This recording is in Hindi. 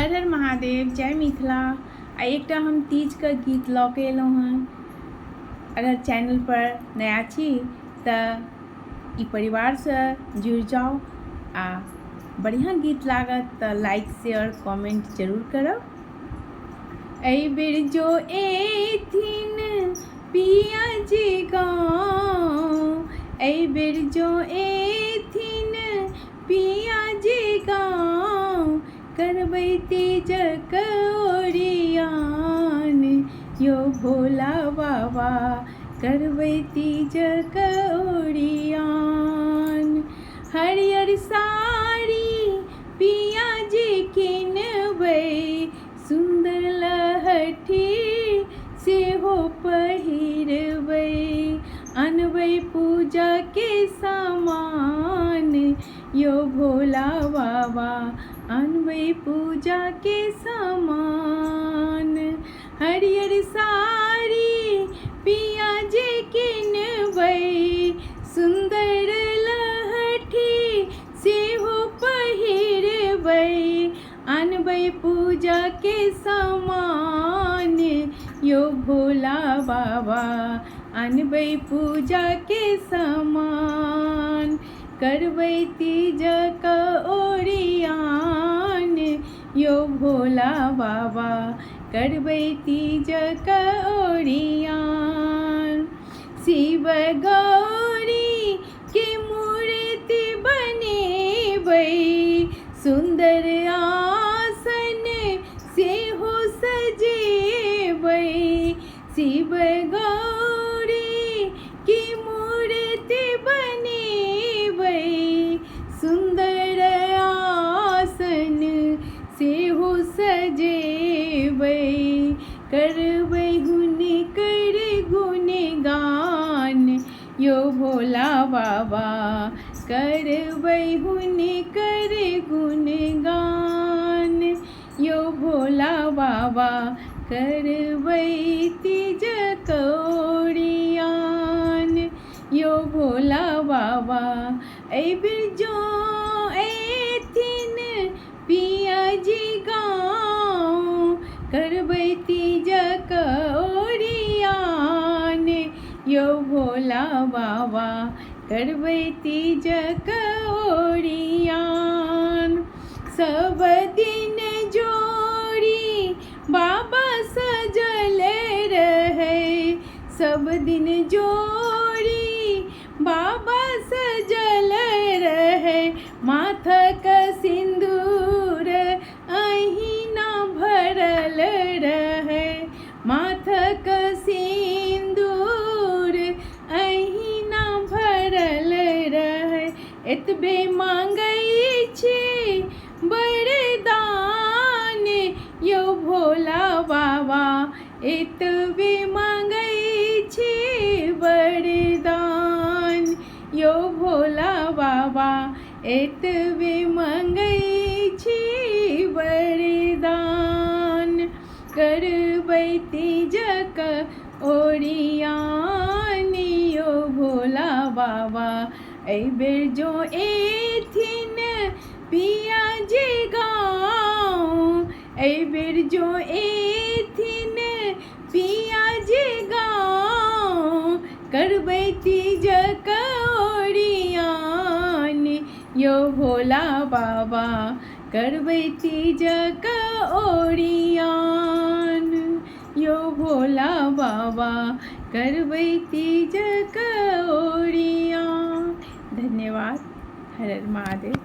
हर हर महादेव, जय मिथिला। आ एकटा हम तीज का गीत लऽ के अयलहुँ हँ। अगर चैनल पर नया छी तऽ ई परिवारसँ जुड़ि जाउ आ बढ़िआँ गीत लागत तऽ लाइक शेयर कमेंट जरूर करब। एहि बेर जो एथिन पिया जी गाँव, एहि बेर जो एथिन पिया जी गाँव, करबै तीजक ओरियान यो भोला बाबा, करबै तीजक ओरियान। हरियर साड़ी पिया जी किनबै, सुन्दर लहठी सेहो पहिरबै, अनबै पूजा के सामान यो भोला बाबा, अनबै पूजा के सामान। हरियर साड़ी पिया जी किनबै, सुन्दर लहठी सेहो पहिरबै, अनबै पूजा के सामान यो भोला बाबा, अनबै पूजा के सामान। करबै तीजक ओरियान यो भोला बाबा, करबै तीजक ओरियान। शिव गौरी के मूर्ति बनेबै, सुन्दर आसन सेहो सजेबै, शिव गौरी की मूर्ति बनेबै, सुन्दर आसन सेहो सजेबै, करबै हुनकर गुणगान यो भोला बाबा, करबै हुनकर गुणगान यो भोला बाबा, करबै तीजक ओरियान यो भोला बाबा। एहि बेर जो एथिन पिया जी गाँव, करबै तीजक ओरियान यो भोला बाबा, करबै तीजक ओरियान। सब दिन जोड़ी बाबा सजल रहै, सब दिन जोड़ी बाबा सजल रहै, माथक सिन्दूर अहिना भरल रहै, माथक सिन्दूर अहिना भरल रहै। एतबे मांगै छी वरदान यो भोला बाबा, एतबे मांगै छी वरदान यो भोला बाबा, एतबे मांगै छी वरदान। करबै तीजक ओरियान यो भोला बाबा, एहि बेर जो एथिन पिया जी गाँव, एहि बेर जो एथिन पिया जी गाँव, करबै तीजक ओरियान यो भोला बाबा, करबै तीजक ओरियान यो भोला बाबा, करबै तीजक ओरियान। धन्यवाद। हर हर महादेव।